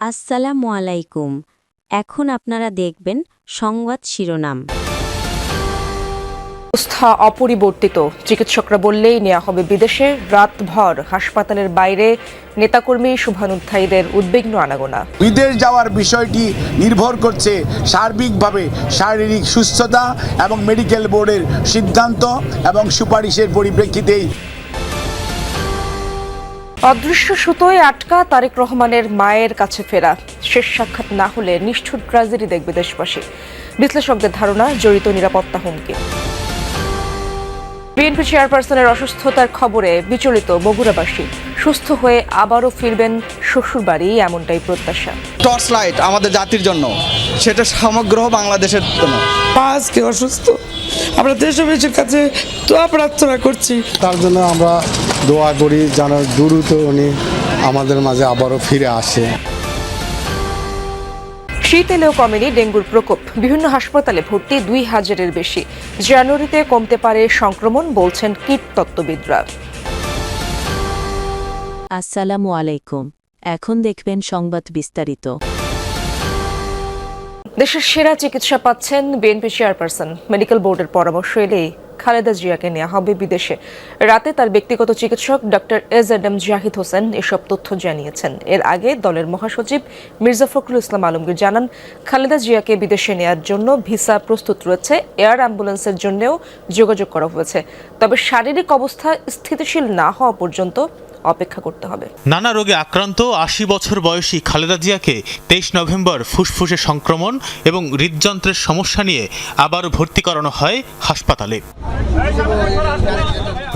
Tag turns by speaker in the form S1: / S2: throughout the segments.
S1: আসসালামু আলাইকুম। এখন আপনারা দেখবেন সংবাদ শিরোনাম।
S2: অবস্থা অপরিবর্তিত, চিকিৎসকরা বললেই নেওয়া হবে বিদেশে। রাতভর হাসপাতালের বাইরে নেতাকর্মী শুভানুধ্যায়ীদের উদ্বিগ্ন আনাগোনা।
S3: বিদেশ যাওয়ার বিষয়টি নির্ভর করছে সার্বিকভাবে শারীরিক সুস্থতা এবং মেডিকেল বোর্ডের সিদ্ধান্ত এবং সুপারিশের পরিপ্রেক্ষিতেই।
S2: অদৃশ্য সুতোয় আটকা তারেক রহমানের মায়ের কাছে ফেরা। শেষ সাক্ষাৎ না হলে নিষ্ঠুর ট্র্যাজেডি দেখবে দেশবাসী। বিশ্লেষকদের ধারণা জড়িত নিরাপত্তা হুমকি। বিএনপি চেয়ারপারসনের অসুস্থতার খবরে বিচলিত বগুড়াবাসী। সুস্থ হয়ে আবারও ফিরবেন শ্বশুরবাড়ি, এমনটাই প্রত্যাশা।
S4: টর্চ লাইট আমাদের জাতির জন্য, সেটা সমগ্র বাংলাদেশের জন্য।
S5: আজকে অসুস্থ, আমরা দেশবাসীর কাছে দোয়া প্রার্থনা করছি।
S6: তার জন্য আমরা দোয়া করি যেন দ্রুত উনি আমাদের মাঝে আবারও ফিরে আসে।
S2: শীত এলেও কমেনি ডেঙ্গুর প্রকোপ। বিভিন্ন হাসপাতালে ভর্তি 2000-এর বেশি। জানুয়ারিতে কমতে পারে সংক্রমণ, বলছেন কীটতত্ত্ববিদরা।
S1: আসসালামু আলাইকুম। এখন দেখবেন সংবাদ বিস্তারিত।
S2: দেশের সেরা চিকিৎসা পাচ্ছেন বিএনপি চেয়ারপারসন। মেডিকেল বোর্ডের পরামর্শ এলেই খালেদা জিয়াকে নেওয়া হবে বিদেশে। রাতে তার ব্যক্তিগত চিকিৎসক ডক্টর এজএডএম জাহিদ হোসেন এসব তথ্য জানিয়েছেন। এর আগে দলের মহাসচিব মির্জা ফখরুল ইসলাম আলমগীর জানান, খালেদা জিয়াকে বিদেশে নেওয়ার জন্য ভিসা প্রস্তুত রয়েছে। এয়ার অ্যাম্বুলেন্সের জন্যও যোগাযোগ করা হয়েছে। তবে শারীরিক অবস্থা স্থিতিশীল না হওয়া পর্যন্ত অপেক্ষা করতে হবে।
S7: নানা রোগে আক্রান্ত 80 বছর বয়সী খালেদা জিয়াকে 23 নভেম্বর ফুসফুসে সংক্রমণ এবং হৃদযন্ত্রের সমস্যা নিয়ে আবার ভর্তি করানো হয় হাসপাতালে।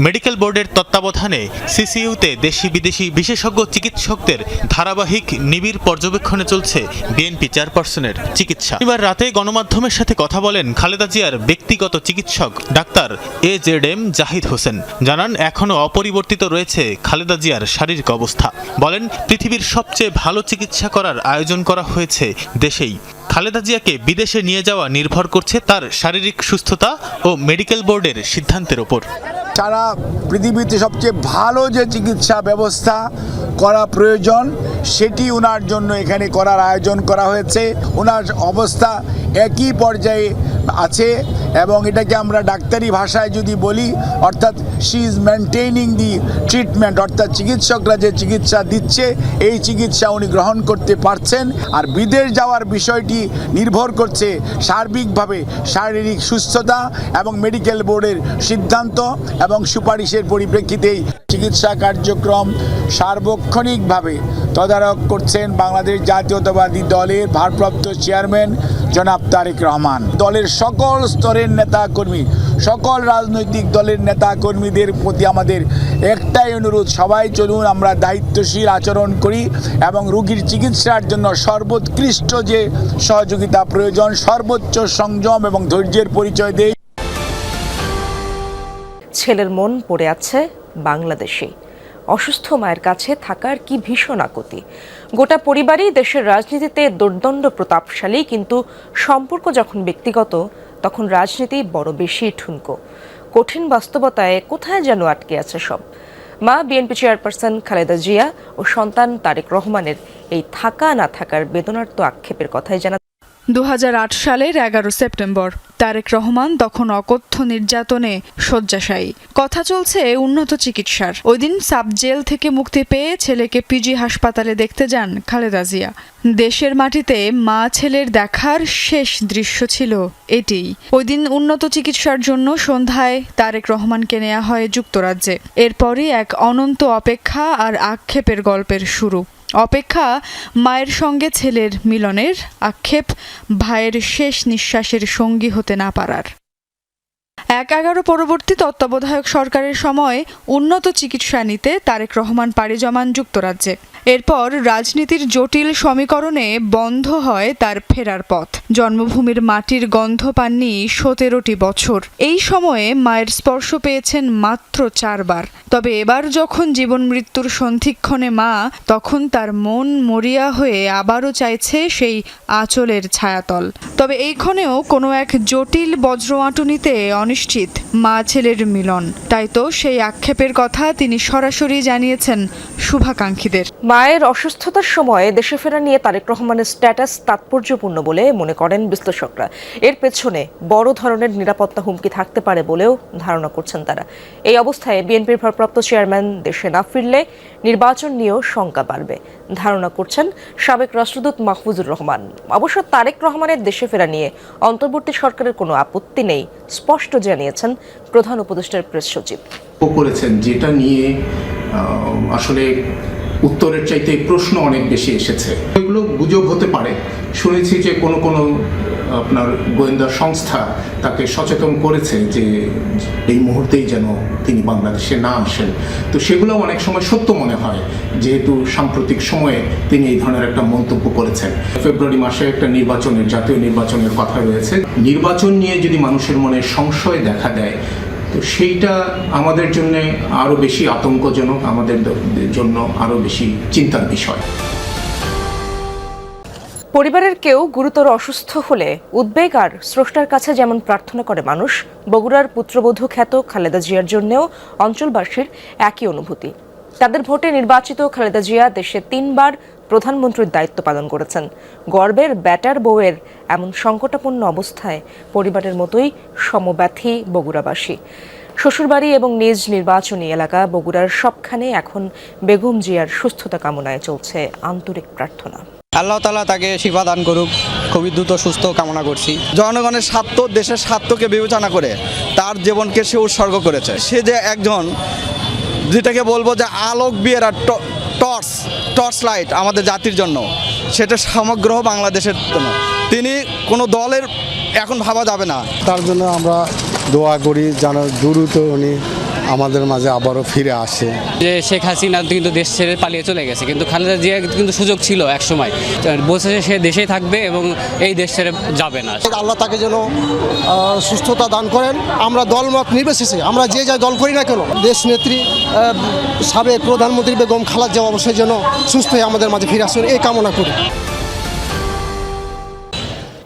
S7: মেডিকেল বোর্ডের তত্ত্বাবধানে সিসিইউতে দেশি বিদেশি বিশেষজ্ঞ চিকিৎসকদের ধারাবাহিক নিবিড় পর্যবেক্ষণে চলছে বিএনপি চেয়ারপারসনের চিকিৎসা। এবার রাতে গণমাধ্যমের সাথে কথা বলেন খালেদা জিয়ার ব্যক্তিগত চিকিৎসক ডাক্তার এজএডএম জাহিদ হোসেন। জানান, এখনও অপরিবর্তিত রয়েছে খালেদা জিয়ার শারীরিক অবস্থা। বলেন, পৃথিবীর সবচেয়ে ভালো চিকিৎসা করার আয়োজন করা হয়েছে দেশেই। খালেদা জিয়াকে বিদেশে নিয়ে যাওয়া নির্ভর করছে তার শারীরিক সুস্থতা ও মেডিকেল বোর্ডের সিদ্ধান্তের ওপর।
S3: সারা পৃথিবীতে সবচেয়ে ভালো যে চিকিৎসা ব্যবস্থা করা প্রয়োজন সেটি ওনার জন্য এখানে করার আয়োজন করা হয়েছে। ওনার অবস্থা একই পর্যায়ে আছে এবং এটাকে আমরা ডাক্তারি ভাষায় যদি বলি, অর্থাৎ শি ইজ মেনটেইনিং দি ট্রিটমেন্ট, অর্থাৎ চিকিৎসকরা যে চিকিৎসা দিচ্ছে এই চিকিৎসা উনি গ্রহণ করতে পারছেন। আর বিদেশ যাওয়ার বিষয়টি নির্ভর করছে সার্বিকভাবে শারীরিক সুস্থতা এবং মেডিকেল বোর্ডের সিদ্ধান্ত এবং সুপারিশের পরিপ্রেক্ষিতেই চিকিৎসা কার্যক্রম সার্বক্ষণিকভাবে তদারক করছেন বাংলাদেশ জাতীয়তাবাদী দলের ভারপ্রাপ্ত চেয়ারম্যান জনাব তারেক রহমান। দলের সকল স্তরের নেতাকর্মী, সকল রাজনৈতিক দলের নেতাকর্মীদের প্রতি আমাদের একটাই অনুরোধ, সবাই চলুন আমরা দায়িত্বশীল আচরণ করি এবং রোগীর চিকিৎসার জন্য সর্বোৎকৃষ্ট যে সহযোগিতা প্রয়োজন সর্বোচ্চ সংযম এবং ধৈর্যের পরিচয় দেই।
S2: ছেলের মন পড়ে আছে বাংলাদেশে। অসুস্থ মায়ের কাছে থাকার কি ভীষণ আকুতি। গোটা পরিবারই দেশের রাজনীতিতে দুর্দণ্ড প্রতাপশালী, কিন্তু সম্পর্ক যখন ব্যক্তিগত তখন রাজনীতি বড় বেশি ঠুনকো। কঠিন বাস্তবতায় কোথায় যেন আটকে আছে সব। মা বিএনপি চেয়ারপারসন খালেদা জিয়া ও সন্তান তারেক রহমানের এই থাকা না থাকার বেদনার্ত আক্ষেপের কথাই জানা।
S8: 2008 সালের 11 সেপ্টেম্বর তারেক রহমান তখন অকথ্য নির্যাতনে শয্যাশায়ী। কথা চলছে উন্নত চিকিৎসার। ওই দিন সাব জেল থেকে মুক্তি পেয়ে ছেলেকে পিজি হাসপাতালে দেখতে যান খালেদা জিয়া। দেশের মাটিতে মা ছেলের দেখার শেষ দৃশ্য ছিল এটিই। ওই দিন উন্নত চিকিৎসার জন্য সন্ধ্যায় তারেক রহমানকে নেওয়া হয় যুক্তরাজ্যে। এরপরই এক অনন্ত অপেক্ষা আর আক্ষেপের গল্পের শুরু। অপেক্ষা মায়ের সঙ্গে ছেলের মিলনের, আক্ষেপ ভাইয়ের শেষ নিঃশ্বাসের সঙ্গী হতে না পারার। 11 পরবর্তী তত্ত্বাবধায়ক সরকারের সময় উন্নত চিকিৎসা নিতে তারেক রহমান পাড়ি জমান যুক্তরাজ্যে। এরপর রাজনীতির জটিল সমীকরণে বন্ধ হয় তার ফেরার পথ। জন্মভূমির মাটির গন্ধ পাননি 17টি বছর। এই সময়ে মায়ের স্পর্শ পেয়েছেন মাত্র 4 বার। তবে এবার যখন জীবন মৃত্যুর সন্ধিক্ষণে মা, তখন তার মন মরিয়া হয়ে আবারও চাইছে সেই আঁচলের ছায়াতল। তবে এই ক্ষণেও কোনো এক জটিল বজ্রআঁটুনিতে অনিশ্চিত মা ছেলের মিলন। তাই তো সেই আক্ষেপের কথা তিনি সরাসরি জানিয়েছেন শুভাকাঙ্ক্ষীদের।
S2: মায়ের অসুস্থতার সময়ে দেশে ফেরা নিয়ে তারেক রহমানের স্ট্যাটাস তাৎপর্যপূর্ণ বলে মনে করেন বিশ্লেষকরা। এর পেছনে বড় ধরনের নিরাপত্তা হুমকি থাকতে পারে বলেও ধারণা করছেন তারা। এই অবস্থায় বিএনপির ভারপ্রাপ্ত চেয়ারম্যান দেশে না ফিরলে নির্বাচন নিয়েও শঙ্কা বাড়বে ধারণা করছেন সাবেক রাষ্ট্রদূত মাহফুজুর রহমান। অবশ্য তারেক রহমানের দেশে ফেরা নিয়ে অন্তর্বর্তী সরকারের কোনো আপত্তি নেই স্পষ্ট জানিয়েছেন প্রধান উপদেষ্টার প্রেস সচিব।
S9: করেছেন যেটা নিয়ে আসলে উত্তরের চাইতে প্রশ্ন অনেক বেশি এসেছে। এগুলো গুজব হতে পারে। শুনেছি যে কোনো আপনার গোয়েন্দা সংস্থা তাকে সচেতন করেছে যে এই মুহূর্তেই যেন তিনি বাংলাদেশে না আসেন। তো সেগুলো অনেক সময় সত্য মনে হয়, যেহেতু সাম্প্রতিক সময়ে তিনি এই ধরনের একটা মন্তব্য করেছেন। ফেব্রুয়ারি মাসে একটা জাতীয় নির্বাচনের কথা রয়েছে। নির্বাচন নিয়ে যদি মানুষের মনে সংশয় দেখা দেয়, তো সেইটা আমাদের জন্য আরও বেশি আতঙ্কজনক, আমাদের জন্য আরও বেশি চিন্তার বিষয়।
S2: পরিবারের কেউ গুরুতর অসুস্থ হলে উদ্বেগ আর স্রষ্টার কাছে যেমন প্রার্থনা করে মানুষ, বগুড়ার পুত্রবধূ খ্যাত খালেদা জিয়ার জন্যও অঞ্চলবাসীর একই অনুভূতি। তাদের ভোটে নির্বাচিত খালেদা জিয়া দেশে 3 বার প্রধানমন্ত্রীর দায়িত্ব পালন করেছেন। গর্বের ব্যাটার বউয়ের এমন সংকটাপন্ন অবস্থায় পরিবারের মতোই সমব্যথী বগুড়াবাসী। শ্বশুরবাড়ি এবং নিজ নির্বাচনী এলাকা বগুড়ার সবখানে এখন বেগম জিয়ার সুস্থতা কামনায় চলছে আন্তরিক প্রার্থনা।
S4: আল্লাহ তাআলা তাকে শিফা দান করুক, খুবই দ্রুত সুস্থ কামনা করছি। জনগণের স্বার্থ, দেশের স্বার্থকে বিবেচনা করে তার জীবনকে সে উৎসর্গ করেছে। সে যে একজন, যেটাকে বলবো যে আলোক বিয়ের আর টর্চ লাইট আমাদের জাতির জন্য, সেটা সমগ্র বাংলাদেশের জন্য। তিনি কোনো দলের এখন ভাবা যাবে না।
S6: তার জন্য আমরা দোয়া করি যেন দ্রুত উনি আমাদের মাঝে আবারও ফিরে আসে।
S10: যে শেখ হাসিনা কিন্তু দেশ ছেড়ে পালিয়ে চলে গেছে, কিন্তু খালেদা জিয়া কিন্তু সুযোগ ছিল এক সময়, বলছে যে সে দেশেই থাকবে এবং এই দেশ ছেড়ে যাবে না।
S11: আল্লাহ তাকে যেন সুস্থতা দান করেন। আমরা দলমত নির্বিশেষে আমরা যে যা দল করি না কেন, দেশ নেত্রী সাবেক প্রধানমন্ত্রী বেগম খালেদা জিয়া অবশ্যই যেন সুস্থ হয়ে আমাদের মাঝে ফিরে আসেন, এই কামনা করি।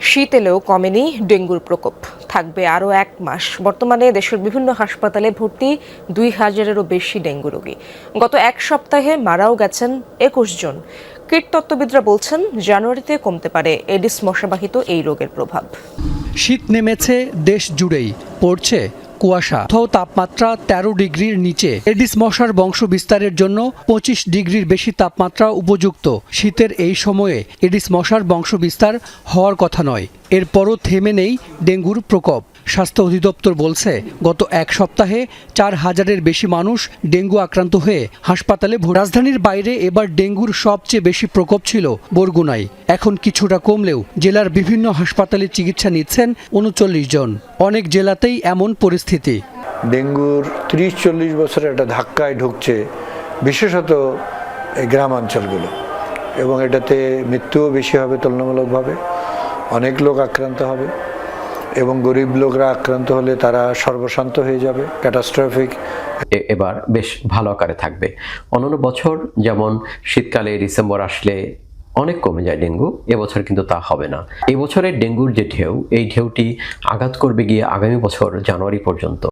S2: শীত এলেও কমেনি ডেঙ্গুর প্রকোপ, থাকবে আরও 1 মাস। বর্তমানে দেশের বিভিন্ন হাসপাতালে ভর্তি 2000-এরও বেশি ডেঙ্গু রোগী। গত 1 সপ্তাহে মারাও গেছেন 21 জন। কীটতত্ত্ববিদরা বলছেন জানুয়ারিতে কমতে পারে এডিস মশাবাহিত এই রোগের প্রভাব।
S12: শীত নেমেছে দেশ জুড়েই, পড়ছে কুয়াশা, তাপমাত্রা 13 ডিগ্রির নিচে। এডিস মশার বংশ বিস্তারের জন্য 25 ডিগ্রির বেশি তাপমাত্রা উপযুক্ত। শীতের এই সময়ে এডিস মশার বংশ বিস্তার হওয়ার কথা নয়। এরপরও থেমে নেই ডেঙ্গুর প্রকোপ। স্বাস্থ্য অধিদপ্তর বলছে গত 1 সপ্তাহে 4000-এর বেশি মানুষ ডেঙ্গু আক্রান্ত হয়ে হাসপাতালে ভর্তি। রাজধানীর বাইরে এবার ডেঙ্গুর সবচেয়ে বেশি প্রকোপ ছিল বরগুনায়। এখন কিছুটা কমলেও জেলার বিভিন্ন হাসপাতালে চিকিৎসা নিচ্ছেন 39 জন। অনেক জেলাতেই এমন পরিস্থিতি।
S13: ডেঙ্গুর 30-40 বছরের একটা ধাক্কায় ঢুকছে, বিশেষত এই গ্রামাঞ্চলগুলো, এবং এটাতে মৃত্যুও বেশি হবে তুলনামূলকভাবে। অনেক লোক আক্রান্ত হবে এবং গরিব লোকরা আক্রান্ত হলে তারা সর্বশান্ত হয়ে যাবে, ক্যাটাস্ট্রফিক।
S14: এবার বেশ ভালো আকারে থাকবে। অন্যান্য বছর যেমন শীতকালে ডিসেম্বর আসলে অনেক কমে যায় ডেঙ্গু, এবছর কিন্তু তা হবে না। এবছরের ডেঙ্গুর যে ঢেউ, এই ঢেউটি আঘাত করবে গিয়ে আগামী বছর জানুয়ারি পর্যন্ত।